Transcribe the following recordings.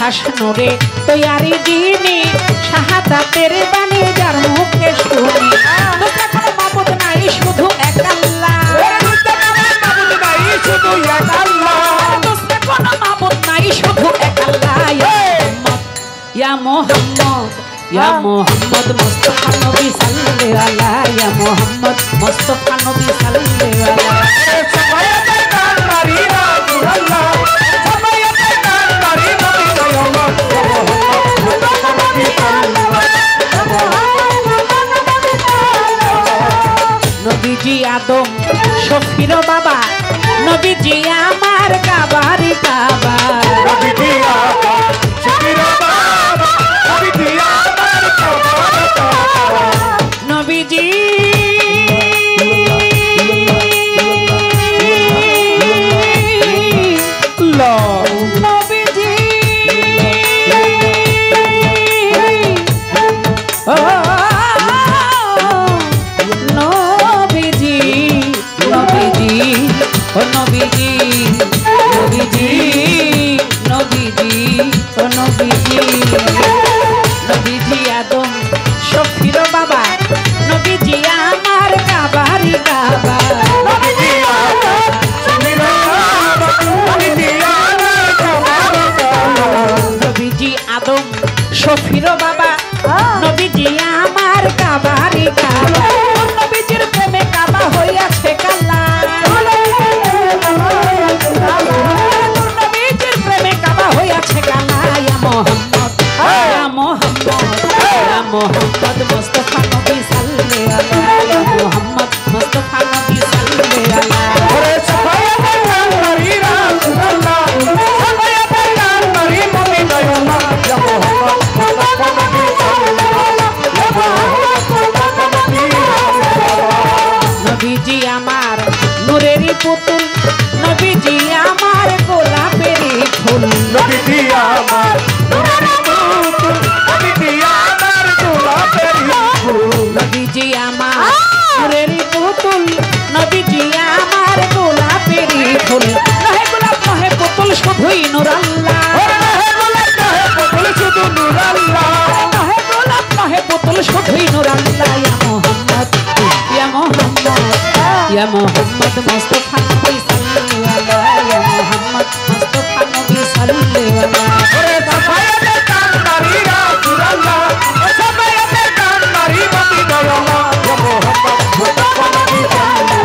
খাস নরে তৈয়ারি দিনি শাহাদাতের বাণী যার মুখে শুনি দোস্ত কোনো মাবুদ নাই শুধু এক আল্লাহ দোস্ত কোনো মাবুদ নাই শুধু এক আল্লাহ দোস্ত কোনো মাবুদ নাই শুধু এক আল্লাহ ইয়া মুহাম্মদ ইয়া মুহাম্মদ মুস্তাফা নবী সাল্লাল্লাহু আলাইহি ইয়া মুহাম্মদ মুস্তাফা নবী সাল্লাল্লাহু আলাইহি সবাইতে গান মারি রাসূলুল্লাহ সবাইতে গান মারি নবী নবীজি আদম শফির বাবা নবীজি আমার কাবারি কাবা নবীজি আদম শফির বাবা নবীজি আমার কাবারি কাবা নবীজি নবীজি আদম শফির বাবা নবীজি আমার কাবারি কাবা নবীজি আদম শফির বাবা নবীজি আমার কাবারি কাবা নবীজি আদম শফির বাবা নবীজি আমার কাবারি কাবা নবীজির প্রেমে কাবা হইয়াছে কাল্লা নবীজির প্রেমে কাবা হইয়াছে কাল্লা ইয়া মুহাম্মদ ইয়া মুহাম্মদ ইয়া মুহাম্মদ মুস্তাফা নবী সাল্লাল্লাহু আলাইহি ইয়া মুহাম্মদ মুস্তাফা নবী সাল্লাল্লাহু আলাইহি ওরে সফায়াতে গান মারি রাসূলুল্লাহ সফায়াতে গান মারি নবী দয়াল্লাহ ইয়া মুহাম্মদ মুস্তাফা নবী সাল্লাল্লাহু আলাইহি ইয়া মুহাম্মদ মুস্তাফা নবী নবীজি আমার নূরেরই পুতুল নবীজি আমার গোলাপেরই ফুল নবীজি আমার নূরেরই পুতুল নবীজি আমার গোলাপেরই ফুল নবীজি আমার নূরেরই পুতুল নবীজি আমার গোলাপেরই ফুল নহে গোলাপ নহে পুতুল শুধুই নূর আল্লাহ নহে গোলাপ নহে পুতুল শুধু নূর আল্লাহ নহে গোলাপ নহে পুতুল শুধুই নূর আল্লাহ ইয়া মুহাম্মদ ইয়া মুহাম্মদ ইয়া মুহাম্মদ মুস্তাফা নবী সাল্লাল্লাহু আলাইহি ইয়া মুহাম্মদ মুস্তাফা নবী সাল্লাল্লাহু আলাইহি ওরে সফায়াতে গান মারি রাসূলুল্লাহ সফায়াতে গান মারি নবী দয়াল্লাহ ইয়া মুহাম্মদ মুস্তাফা নবী সাল্লাল্লাহু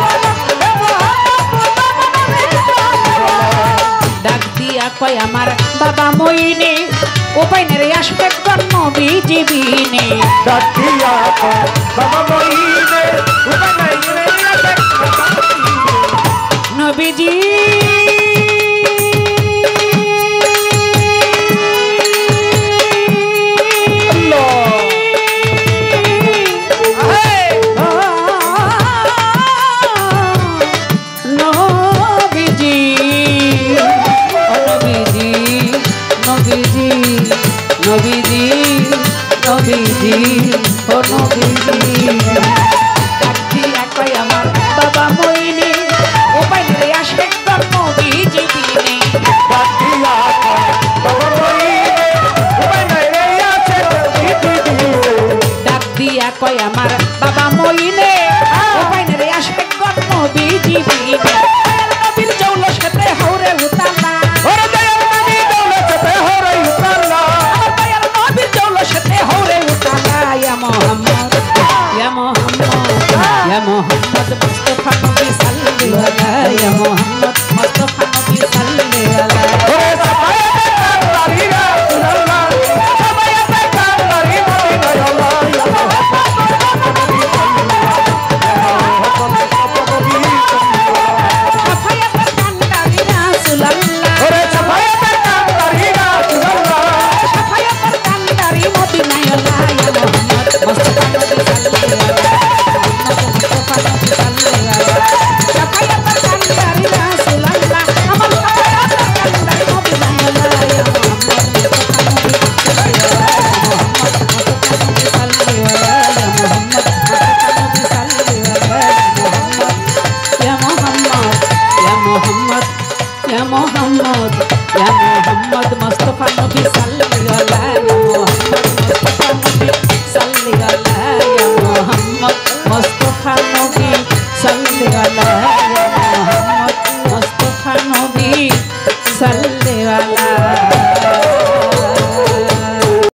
ডাক দিয়া কয় আমার বাবা মইনি উপায় নেই আসবে কোন নবীজি বিনে ডাক দিয়া কয় বাবা মইনি উপায় নেই নবীজি নবীজি নবীজি ও নবীজি ডাকি একই আমার বাবা মইনি উপায় রে আসে কোন নবীজি বিনে ডাকি বাবা মইনি উপায় রে আসে নবীজি বিনে ডাক দিয়া কয় আমার বাবা মইনি উপায় রে আসে কোন নবীজি বিনে নবীর জৌলতে হৌরে উতালা ওরে দয়াল নবীর জৌলতে হৌরে উতালা ইয়া মুহাম্মদ ইয়া মুহাম্মদ ইয়া মুহাম্মদ মুস্তাফা নবী সাল্লাল্লাহু আলাইহি ইয়া মুহাম্মদ মুস্তাফা নবী সাল্লাল্লাহু আলাইহি ওরে সফায়াতে গান মারি রাসূলুল্লাহ সফায়াতে গান মারি নবী দয়াল্লাহ ইয়া মুহাম্মদ মুস্তাফা নবী সাল্লাল্লাহু আলাইহি সফায়াতে গান মারি রাসূলুল্লাহ ওরে সফায়াতে গান মারি রাসূলুল্লাহ সফায়াতে গান মারি মদিনায় আল্লাহ ইয়া মুহাম্মদ মুস্তাফা নবী সাল্লাল্লাহু আলাইহি মুস্তাফা নবী সাল্লাল্লাহু আলাইহি সফায়াতে গান মারি রাসূলুল্লাহ गला